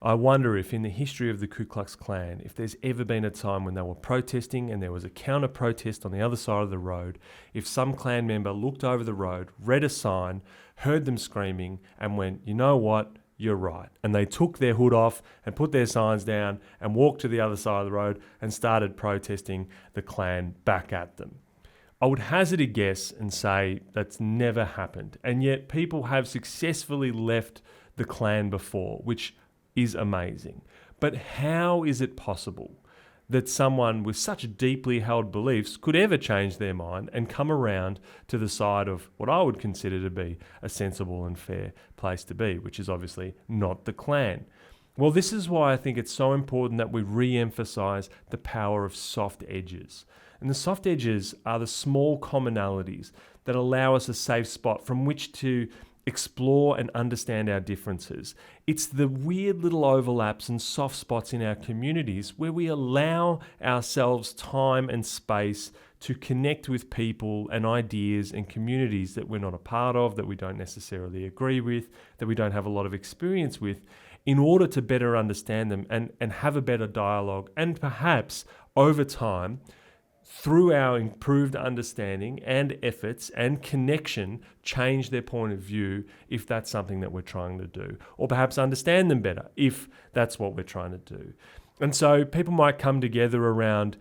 I wonder if in the history of the Ku Klux Klan, if there's ever been a time when they were protesting and there was a counter protest on the other side of the road, if some Klan member looked over the road, read a sign, heard them screaming and went, you know what, you're right. And they took their hood off and put their signs down and walked to the other side of the road and started protesting the Klan back at them. I would hazard a guess and say that's never happened. And yet people have successfully left the Klan before, which is amazing. But how is it possible that someone with such deeply held beliefs could ever change their mind and come around to the side of what I would consider to be a sensible and fair place to be, which is obviously not the Klan? Well, this is why I think it's so important that we re-emphasize the power of soft edges. And the soft edges are the small commonalities that allow us a safe spot from which to explore and understand our differences. It's the weird little overlaps and soft spots in our communities where we allow ourselves time and space to connect with people and ideas and communities that we're not a part of, that we don't necessarily agree with, that we don't have a lot of experience with, in order to better understand them and have a better dialogue, and perhaps over time, through our improved understanding and efforts and connection, change their point of view if that's something that we're trying to do, or perhaps understand them better if that's what we're trying to do. And so people might come together around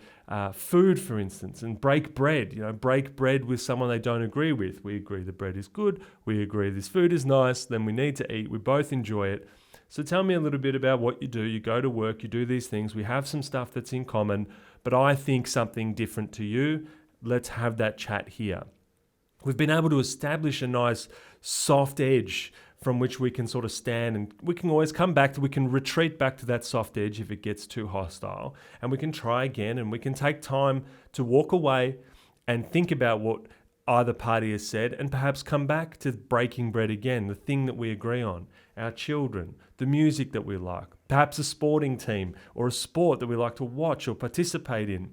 food, for instance, and break bread. Break bread with someone they don't agree with. We agree the bread is good. We agree this food is nice. Then we need to eat. We both enjoy it. So tell me a little bit about what you do. You go to work, you do these things. We have some stuff that's in common, but I think something different to you. Let's have that chat here. We've been able to establish a nice soft edge from which we can sort of stand, and we can always come back to, we can retreat back to that soft edge if it gets too hostile, and we can try again, and we can take time to walk away and think about what either party has said, and perhaps come back to breaking bread again, the thing that we agree on, our children, the music that we like, perhaps a sporting team or a sport that we like to watch or participate in.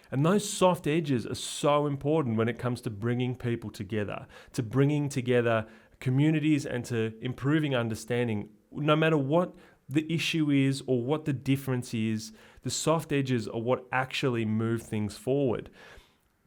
And those soft edges are so important when it comes to bringing people together, to bringing together communities and to improving understanding. No matter what the issue is or what the difference is, the soft edges are what actually move things forward.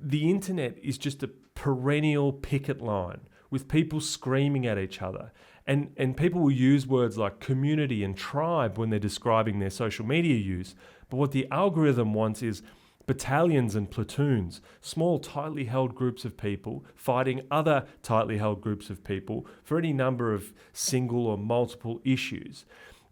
The internet is just a perennial picket line with people screaming at each other. And people will use words like community and tribe when they're describing their social media use. But what the algorithm wants is battalions and platoons, small, tightly held groups of people fighting other tightly held groups of people for any number of single or multiple issues.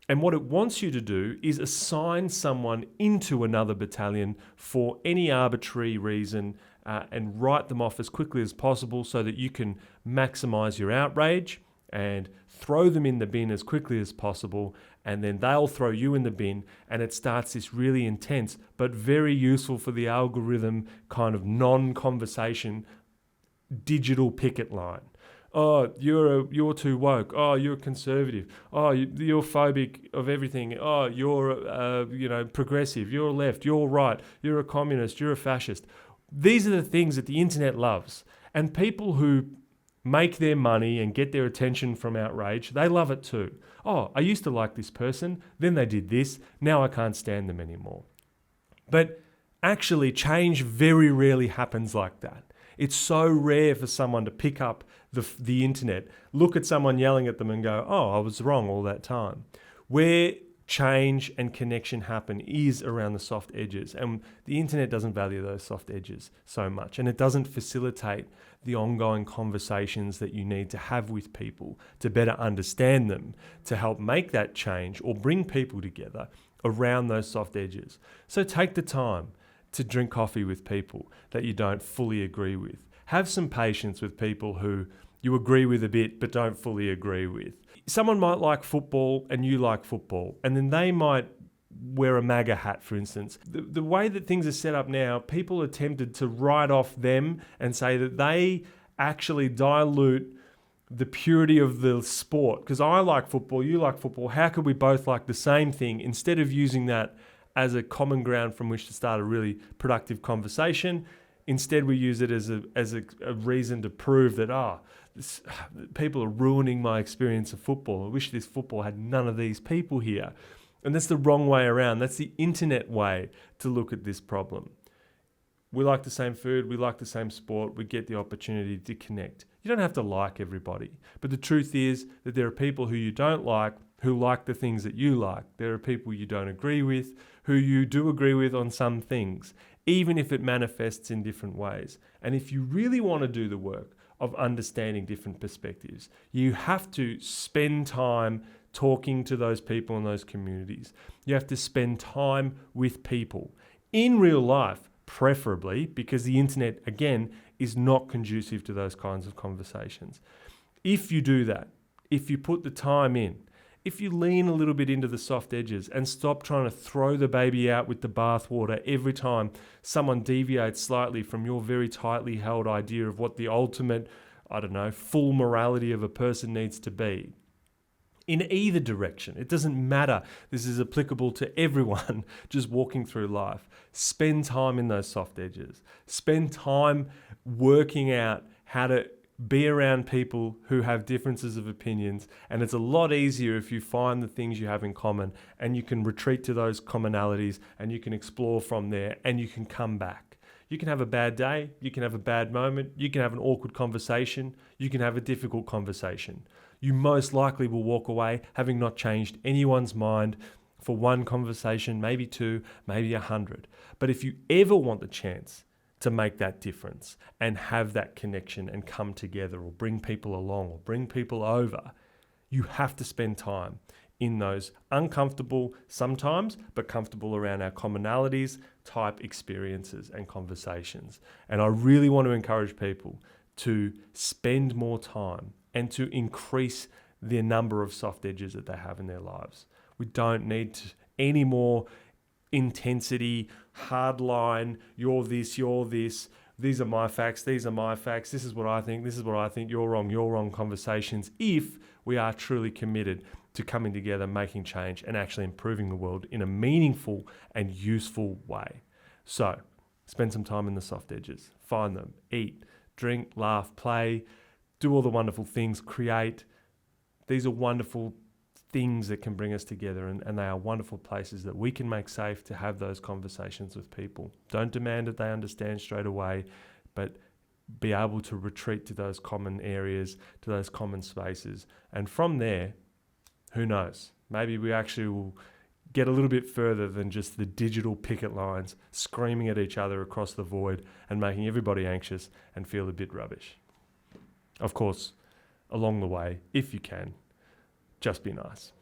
And what it wants you to do is assign someone into another battalion for any arbitrary reason and write them off as quickly as possible so that you can maximize your outrage and throw them in the bin as quickly as possible, and then they'll throw you in the bin, and it starts this really intense but very useful for the algorithm kind of non-conversation digital picket line. Oh, you're too woke. Oh, you're conservative. Oh, you're phobic of everything. Oh, you're progressive. You're left. You're right. You're a communist. You're a fascist. These are the things that the internet loves, and people who make their money and get their attention from outrage, they love it too. Oh, I used to like this person, then they did this, now I can't stand them anymore. But actually, change very rarely happens like that. It's so rare for someone to pick up the internet, look at someone yelling at them and go, oh, I was wrong all that time. Where change and connection happen is around the soft edges, and the internet doesn't value those soft edges so much, and it doesn't facilitate the ongoing conversations that you need to have with people to better understand them, to help make that change or bring people together around those soft edges. So take the time to drink coffee with people that you don't fully agree with. Have some patience with people who you agree with a bit but don't fully agree with. Someone might like football and you like football, and then they might wear a MAGA hat, for instance. The way that things are set up now, people are tempted to write off them and say that they actually dilute the purity of the sport. Because I like football, you like football, how could we both like the same thing? Instead of using that as a common ground from which to start a really productive conversation, instead we use it as a reason to prove that, people are ruining my experience of football. I wish this football had none of these people here. And that's the wrong way around. That's the internet way to look at this problem. We like the same food, we like the same sport, we get the opportunity to connect. You don't have to like everybody. But the truth is that there are people who you don't like who like the things that you like. There are people you don't agree with who you do agree with on some things, even if it manifests in different ways. And if you really want to do the work of understanding different perspectives, you have to spend time talking to those people in those communities. You have to spend time with people in real life, preferably, because the internet, again, is not conducive to those kinds of conversations. If you do that, if you put the time in, if you lean a little bit into the soft edges and stop trying to throw the baby out with the bathwater every time someone deviates slightly from your very tightly held idea of what the ultimate, full morality of a person needs to be. In either direction, it doesn't matter. This is applicable to everyone just walking through life. Spend time in those soft edges. Spend time working out how to be around people who have differences of opinions. And it's a lot easier if you find the things you have in common and you can retreat to those commonalities and you can explore from there and you can come back. You can have a bad day, you can have a bad moment, you can have an awkward conversation, you can have a difficult conversation. You most likely will walk away having not changed anyone's mind for one conversation, maybe two, maybe 100. But if you ever want the chance to make that difference and have that connection and come together or bring people along or bring people over, you have to spend time in those uncomfortable sometimes, but comfortable around our commonalities type experiences and conversations. And I really want to encourage people to spend more time and to increase the number of soft edges that they have in their lives. We don't need any more intensity, hard line, you're this, these are my facts, this is what I think, you're wrong conversations, if we are truly committed to coming together, making change, and actually improving the world in a meaningful and useful way. So, spend some time in the soft edges, find them, eat, drink, laugh, play, do all the wonderful things, create. These are wonderful things that can bring us together, and they are wonderful places that we can make safe to have those conversations with people. Don't demand that they understand straight away, but be able to retreat to those common areas, to those common spaces. And from there, who knows? Maybe we actually will get a little bit further than just the digital picket lines screaming at each other across the void and making everybody anxious and feel a bit rubbish. Of course, along the way, if you can, just be nice.